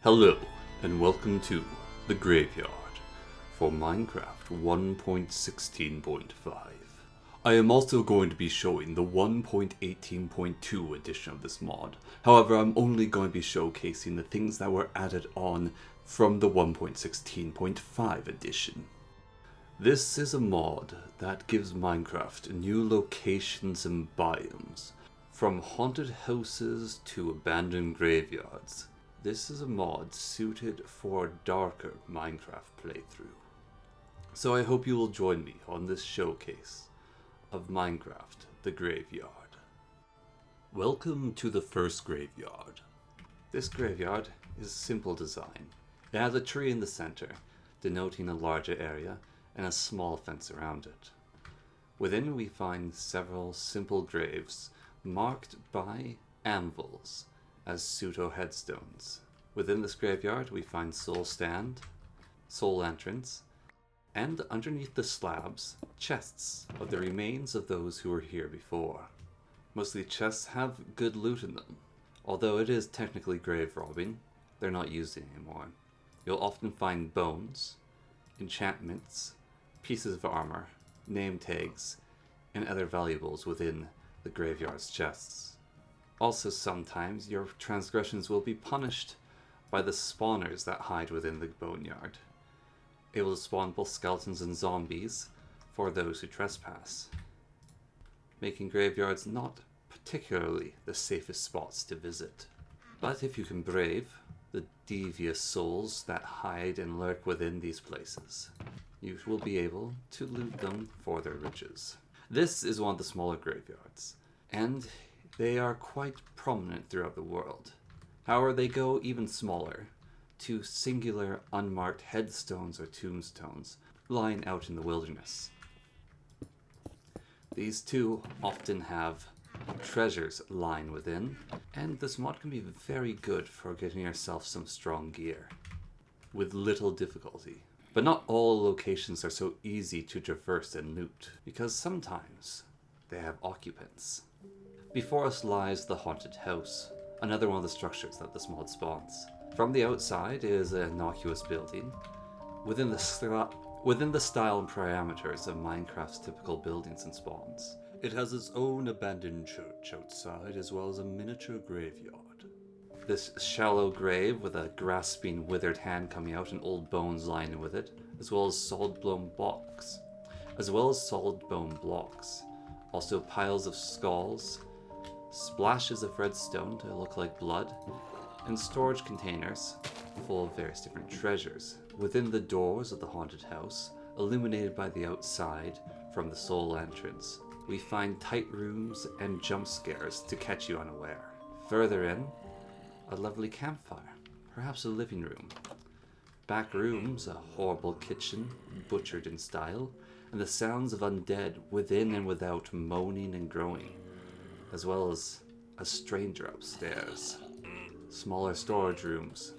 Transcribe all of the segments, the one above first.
Hello, and welcome to The Graveyard for Minecraft 1.16.5. I am also going to be showing the 1.18.2 edition of this mod. However, I'm only going to be showcasing the things that were added on from the 1.16.5 edition. This is a mod that gives Minecraft new locations and biomes, from haunted houses to abandoned graveyards. This is a mod suited for a darker Minecraft playthrough. So I hope you will join me on this showcase of Minecraft, the Graveyard. Welcome to the first graveyard. This graveyard is simple design. It has a tree in the center, denoting a larger area, and a small fence around it. Within we find several simple graves marked by anvils as pseudo headstones. Within this graveyard we find soul stand, soul entrance, and underneath the slabs, chests of the remains of those who were here before. Most of the chests have good loot in them. Although it is technically grave robbing, they're not used anymore. You'll often find bones, enchantments, pieces of armor, name tags, and other valuables within the graveyard's chests. Also, sometimes your transgressions will be punished by the spawners that hide within the boneyard. It will spawn both skeletons and zombies for those who trespass, making graveyards not particularly the safest spots to visit. But if you can brave the devious souls that hide and lurk within these places, you will be able to loot them for their riches. This is one of the smaller graveyards, and they are quite prominent throughout the world. However, they go even smaller, to singular unmarked headstones or tombstones lying out in the wilderness. These too often have treasures lying within, and this mod can be very good for getting yourself some strong gear with little difficulty. But not all locations are so easy to traverse and loot, because sometimes they have occupants. Before us lies the haunted house, another one of the structures that this mod spawns. From the outside is an innocuous building, within the style and parameters of Minecraft's typical buildings and spawns. It has its own abandoned church outside, as well as a miniature graveyard. This shallow grave with a grasping withered hand coming out and old bones lying with it, as well as solid bone blocks. Also piles of skulls, splashes of redstone to look like blood, and storage containers full of various different treasures. Within the doors of the haunted house, illuminated by the outside from the soul entrance, we find tight rooms and jump scares to catch you unaware. Further in, a lovely campfire, perhaps a living room. Back rooms, a horrible kitchen, butchered in style, and the sounds of undead within and without moaning and groaning, as well as a stranger upstairs. Smaller storage rooms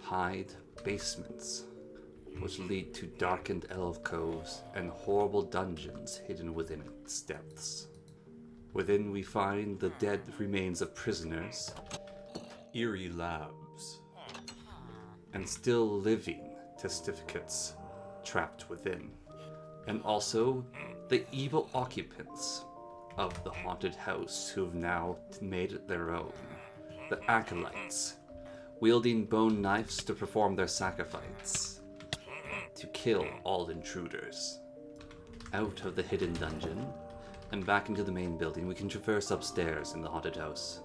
hide basements, which lead to darkened alcoves and horrible dungeons hidden within its depths. Within we find the dead remains of prisoners, eerie labs, and still living testificates trapped within, and also the evil occupants of the haunted house who have now made it their own, the acolytes, wielding bone knives to perform their sacrifice, to kill all intruders. Out of the hidden dungeon and back into the main building, we can traverse upstairs in the haunted house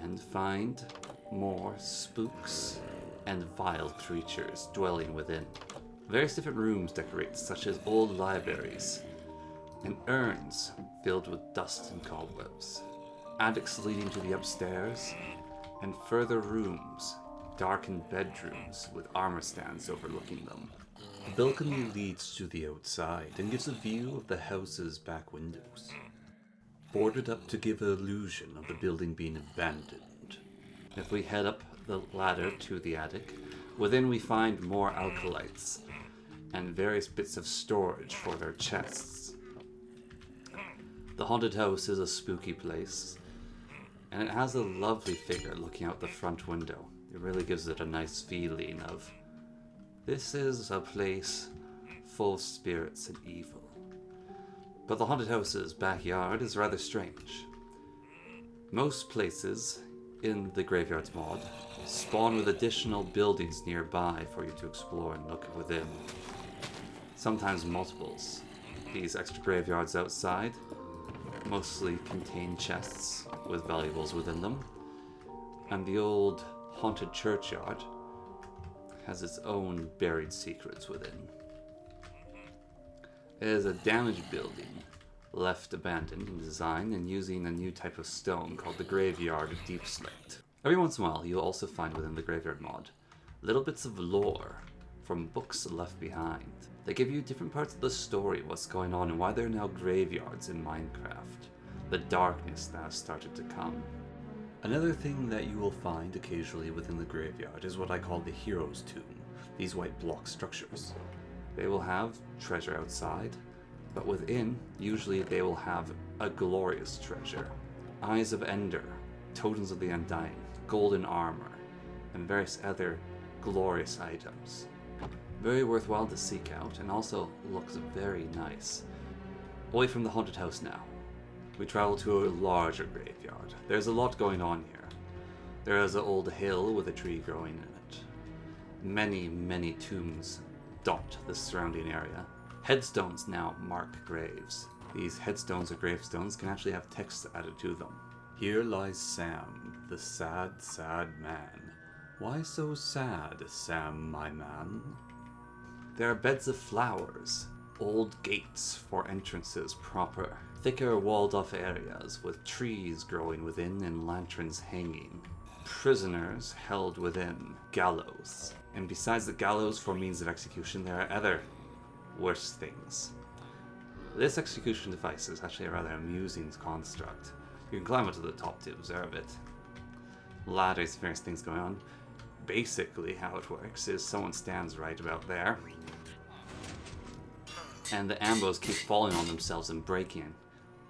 and find more spooks and vile creatures dwelling within. Various different rooms decorate, such as old libraries and urns filled with dust and cobwebs, attics leading to the upstairs, and further rooms, darkened bedrooms with armor stands overlooking them. The balcony leads to the outside and gives a view of the house's back windows, boarded up to give an illusion of the building being abandoned. If we head up the ladder to the attic, within we find more acolytes and various bits of storage for their chests. The haunted house is a spooky place, and it has a lovely figure looking out the front window. It really gives it a nice feeling of, this is a place full of spirits and evil. But the haunted house's backyard is rather strange. Most places in the Graveyards mod spawn with additional buildings nearby for you to explore and look within. Sometimes multiples. These extra graveyards outside mostly contain chests with valuables within them, and the old haunted churchyard has its own buried secrets within. It is a damaged building, left abandoned in design and using a new type of stone called the Graveyard Deep Slate. Every once in a while, you'll also find within the Graveyard mod little bits of lore from books left behind. They give you different parts of the story, what's going on, and why there are now graveyards in Minecraft, the darkness that has started to come. Another thing that you will find occasionally within the graveyard is what I call the Hero's Tomb, these white block structures. They will have treasure outside, but within, usually they will have a glorious treasure. Eyes of Ender, totems of the Undying, golden armor, and various other glorious items. Very worthwhile to seek out, and also looks very nice. Away from the haunted house now, we travel to a larger graveyard. There's a lot going on here. There is an old hill with a tree growing in it. Many, many tombs dot the surrounding area. Headstones now mark graves. These headstones or gravestones can actually have text added to them. Here lies Sam, the sad, sad man. Why so sad, Sam, my man? There are beds of flowers, old gates for entrances proper, thicker walled-off areas with trees growing within and lanterns hanging, prisoners held within, gallows. And besides the gallows for means of execution, there are other worse things. This execution device is actually a rather amusing construct. You can climb up to the top to observe it. Ladders, various things going on. Basically, how it works is someone stands right about there, and the ambos keep falling on themselves and breaking.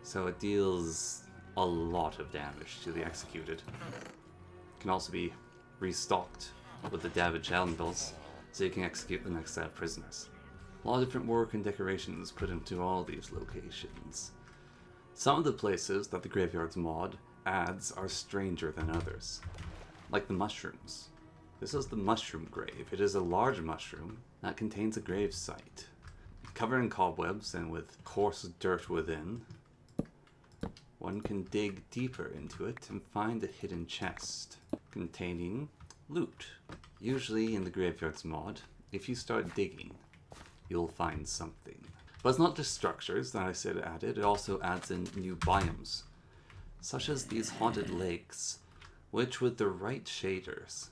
So it deals a lot of damage to the executed. It can also be restocked with the damage anvils, so you can execute the next set of prisoners. A lot of different work and decorations put into all these locations. Some of the places that the Graveyards mod adds are stranger than others, like the mushrooms. This is the mushroom grave. It is a large mushroom that contains a grave site. Covered in cobwebs and with coarse dirt within, one can dig deeper into it and find a hidden chest containing loot. Usually in the Graveyards mod, if you start digging, you'll find something. But it's not just structures that I said added, it also adds in new biomes, such as these haunted lakes, which with the right shaders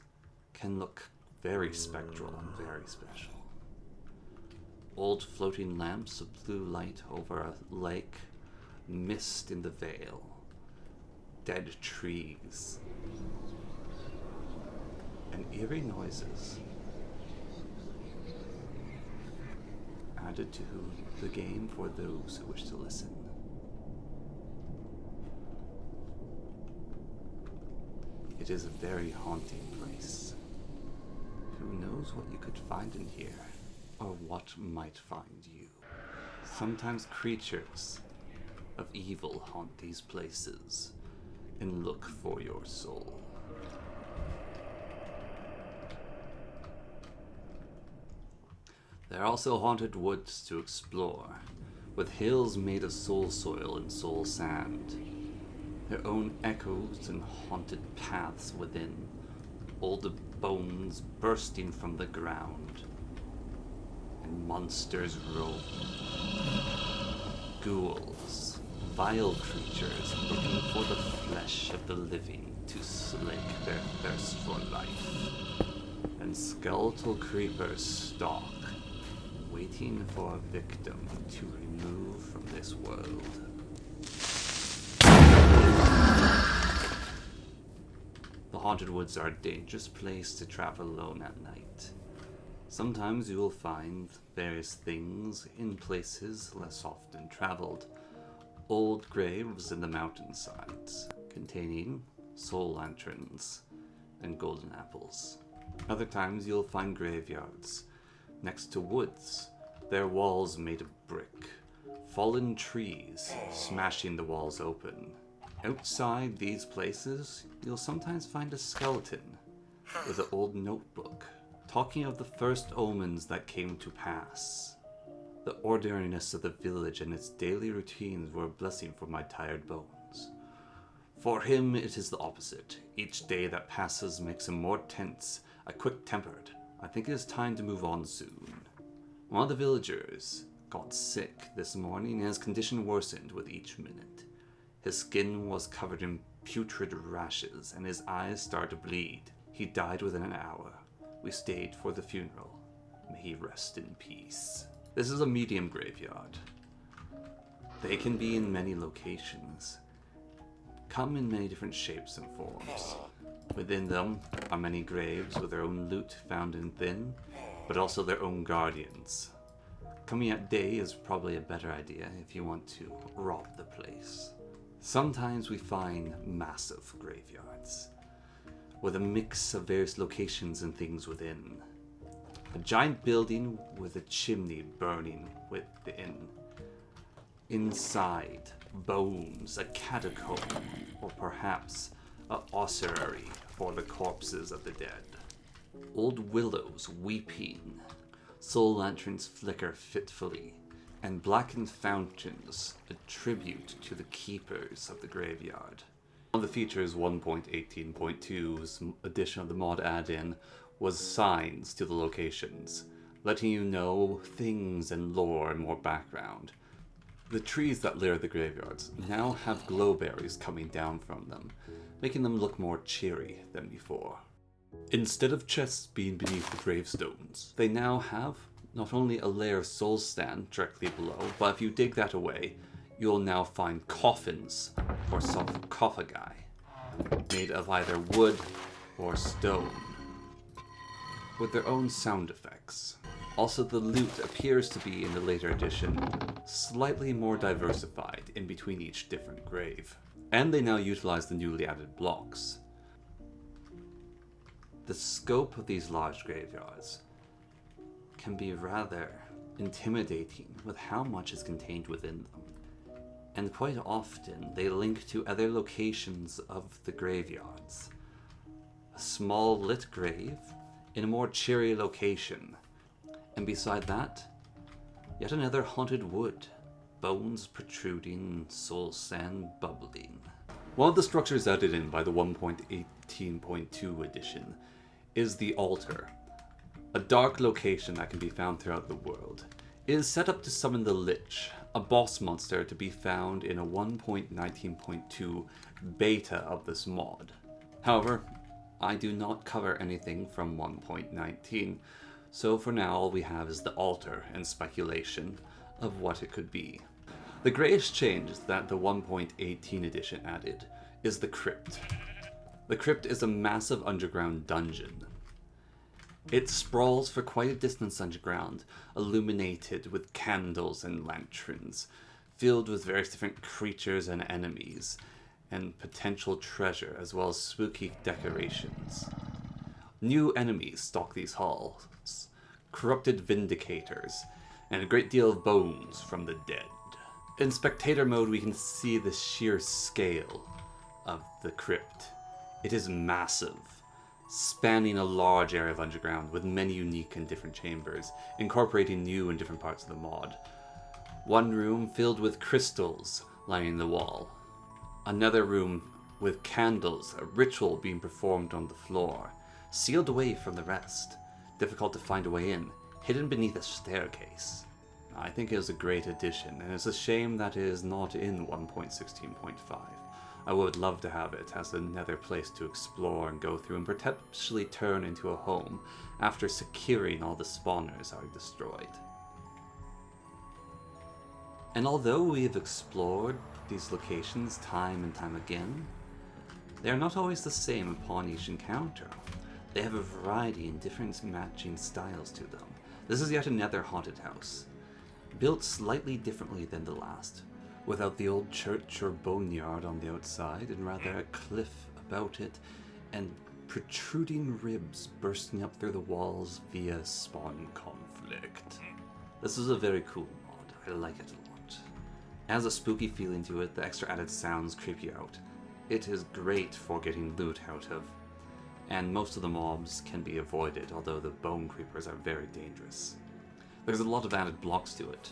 can look very spectral and very special. Old floating lamps of blue light over a lake, mist in the vale, dead trees, and eerie noises added to the game for those who wish to listen. It is a very haunting place. Who knows what you could find in here, or what might find you. Sometimes creatures of evil haunt these places and look for your soul. There are also haunted woods to explore, with hills made of soul soil and soul sand, their own echoes and haunted paths within, old bones bursting from the ground, and monsters roam. Ghouls, vile creatures looking for the flesh of the living to slake their thirst for life, and skeletal creepers stalk, waiting for a victim to remove from this world. The haunted woods are a dangerous place to travel alone at night. Sometimes you will find various things in places less often traveled. Old graves in the mountainsides, containing soul lanterns, and golden apples. Other times you'll find graveyards next to woods, their walls made of brick, fallen trees smashing the walls open. Outside these places, you'll sometimes find a skeleton with an old notebook, talking of the first omens that came to pass. The ordinariness of the village and its daily routines were a blessing for my tired bones. For him it is the opposite. Each day that passes makes him more tense, quick-tempered. I think it is time to move on soon. One of the villagers got sick this morning and his condition worsened with each minute. His skin was covered in putrid rashes and his eyes started to bleed. He died within an hour. We stayed for the funeral. May he rest in peace. This is a medium graveyard. They can be in many locations, come in many different shapes and forms. Within them are many graves with their own loot found within, but also their own guardians. Coming at day is probably a better idea if you want to rob the place. Sometimes we find massive graveyards, with a mix of various locations and things within. A giant building with a chimney burning within. Inside, bones, a catacomb, or perhaps an ossuary for the corpses of the dead. Old willows weeping, soul lanterns flicker fitfully, and blackened fountains a tribute to the keepers of the graveyard. One of the features 1.18.2's edition of the mod add-in was signs to the locations, letting you know things and lore and more background. The trees that layer the graveyards now have glowberries coming down from them, making them look more cheery than before. Instead of chests being beneath the gravestones, they now have not only a layer of soul stand directly below, but if you dig that away, you'll now find coffins or sarcophagi made of either wood or stone, with their own sound effects. Also, the loot appears to be, in the later edition, slightly more diversified in between each different grave. And they now utilize the newly added blocks. The scope of these large graveyards can be rather intimidating with how much is contained within them. And quite often, they link to other locations of the graveyards. A small lit grave in a more cheery location. And beside that, yet another haunted wood, bones protruding, soul sand bubbling. One of the structures added in by the 1.18.2 edition is the altar, a dark location that can be found throughout the world. It is set up to summon the Lich, a boss monster to be found in a 1.19.2 beta of this mod. However, I do not cover anything from 1.19, so for now all we have is the altar and speculation of what it could be. The greatest change that the 1.18 edition added is the crypt. The crypt is a massive underground dungeon. It sprawls for quite a distance underground, illuminated with candles and lanterns, filled with various different creatures and enemies, and potential treasure, as well as spooky decorations. New enemies stalk these halls, corrupted vindicators, and a great deal of bones from the dead. In spectator mode, we can see the sheer scale of the crypt. It is massive, spanning a large area of underground with many unique and different chambers, incorporating new and different parts of the mod. One room filled with crystals lining the wall. Another room with candles, a ritual being performed on the floor, sealed away from the rest, difficult to find a way in, hidden beneath a staircase. I think it is a great addition, and it's a shame that it is not in 1.16.5. I would love to have it as another place to explore and go through and potentially turn into a home after securing all the spawners are destroyed. And although we have explored these locations time and time again, they are not always the same upon each encounter. They have a variety and different matching styles to them. This is yet another haunted house, built slightly differently than the last, without the old church or boneyard on the outside, and rather a cliff about it, and protruding ribs bursting up through the walls via spawn conflict. This is a very cool mod, I like it a lot. It has a spooky feeling to it, the extra added sounds creep you out. It is great for getting loot out of, and most of the mobs can be avoided, although the bone creepers are very dangerous. There's a lot of added blocks to it,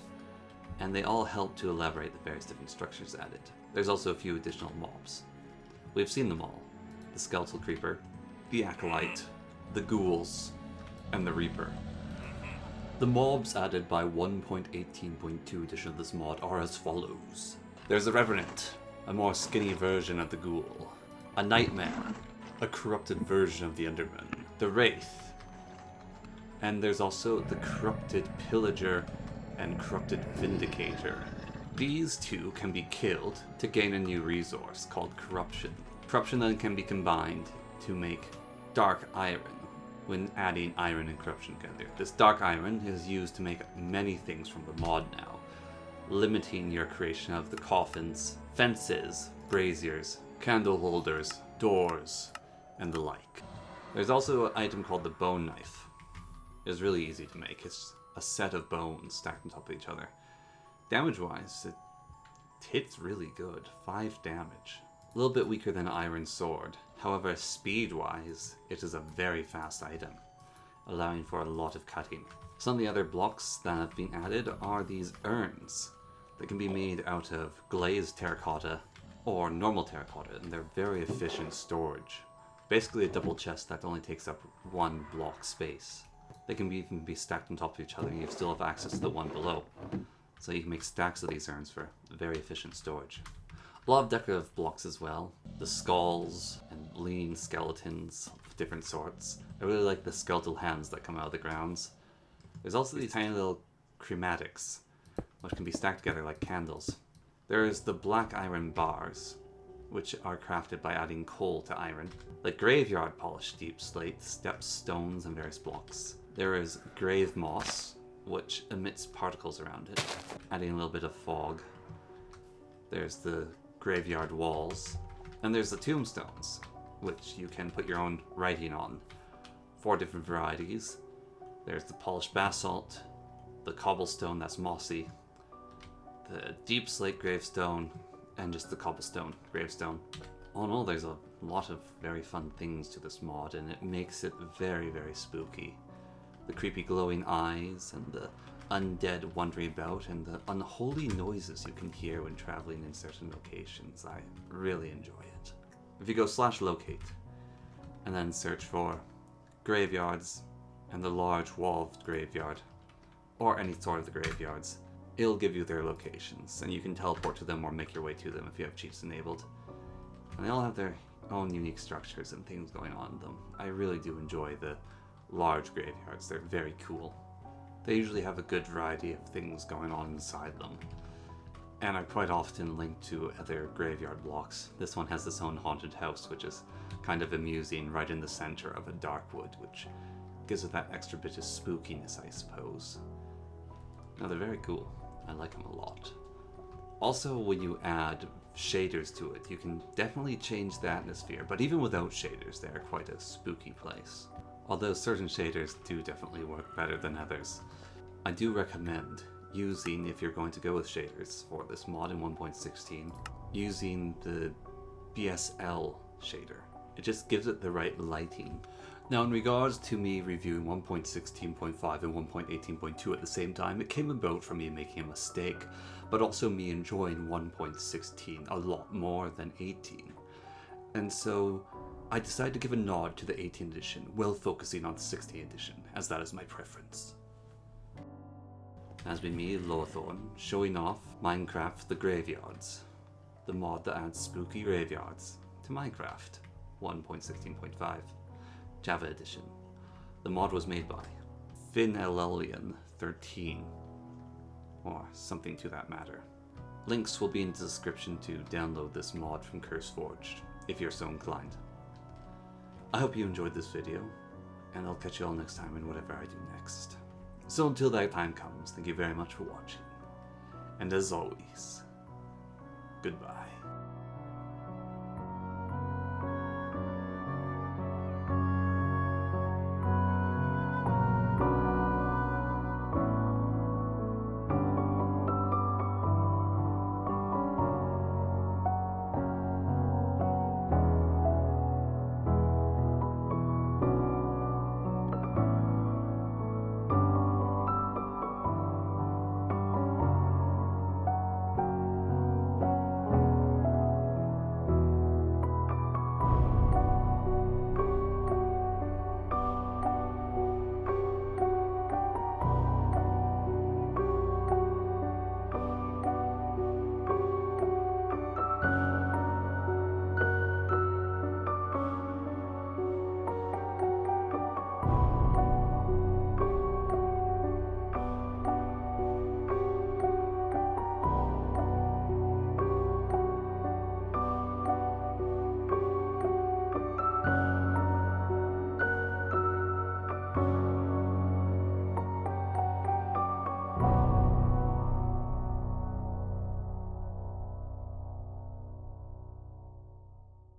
and they all help to elaborate the various different structures added. There's also a few additional mobs. We've seen them all. The skeletal creeper, the acolyte, the ghouls, and the reaper. The mobs added by 1.18.2 edition of this mod are as follows. There's a revenant, a more skinny version of the ghoul, a nightmare, a corrupted version of the Enderman, the wraith, and there's also the corrupted pillager and corrupted vindicator. These two can be killed to gain a new resource called corruption. Corruption then can be combined to make dark iron when adding iron and corruption together. This dark iron is used to make many things from the mod now, limiting your creation of the coffins, fences, braziers, candle holders, doors, and the like. There's also an item called the bone knife. It's really easy to make. It's a set of bones stacked on top of each other. Damage-wise, it hits really good. 5 damage. A little bit weaker than an iron sword. However, speed-wise, it is a very fast item, allowing for a lot of cutting. Some of the other blocks that have been added are these urns that can be made out of glazed terracotta or normal terracotta, and they're very efficient storage. Basically a double chest that only takes up 1 block space. They can even be stacked on top of each other and you still have access to the one below. So you can make stacks of these urns for very efficient storage. A lot of decorative blocks as well. The skulls and lean skeletons of different sorts. I really like the skeletal hands that come out of the grounds. There's also these tiny little chromatics, which can be stacked together like candles. There's the black iron bars, which are crafted by adding coal to iron. Like graveyard polished deep slate, steps, stones, and various blocks. There is grave moss, which emits particles around it, adding a little bit of fog. There's the graveyard walls, and there's the tombstones, which you can put your own writing on. 4 different varieties. There's the polished basalt, the cobblestone that's mossy, the deep slate gravestone, and just the cobblestone gravestone. All in all, there's a lot of very fun things to this mod, and it makes it very, very spooky. The creepy glowing eyes, and the undead wandering about, and the unholy noises you can hear when traveling in certain locations. I really enjoy it. If you go /locate, and then search for graveyards, and the large walled graveyard, or any sort of the graveyards, it'll give you their locations, and you can teleport to them or make your way to them if you have cheats enabled. And they all have their own unique structures and things going on in them. I really do enjoy the large graveyards. They're very cool. They usually have a good variety of things going on inside them. And I quite often link to other graveyard blocks. This one has its own haunted house, which is kind of amusing, right in the center of a dark wood, which gives it that extra bit of spookiness, I suppose. Now, they're very cool. I like them a lot. Also, when you add shaders to it, you can definitely change the atmosphere, but even without shaders, they're quite a spooky place. Although certain shaders do definitely work better than others. I do recommend using, if you're going to go with shaders for this mod in 1.16, using the BSL shader. It just gives it the right lighting. Now, in regards to me reviewing 1.16.5 and 1.18.2 at the same time, it came about from me making a mistake, but also me enjoying 1.16 a lot more than 18. And so I decided to give a nod to the 18th edition, while focusing on the 16th edition, as that is my preference. Has been me, Lorthorn, showing off Minecraft The Graveyards, the mod that adds spooky graveyards to Minecraft 1.16.5, Java edition. The mod was made by Finellelian13, or something to that matter. Links will be in the description to download this mod from CurseForged, if you're so inclined. I hope you enjoyed this video, and I'll catch you all next time in whatever I do next. So until that time comes, thank you very much for watching, and as always,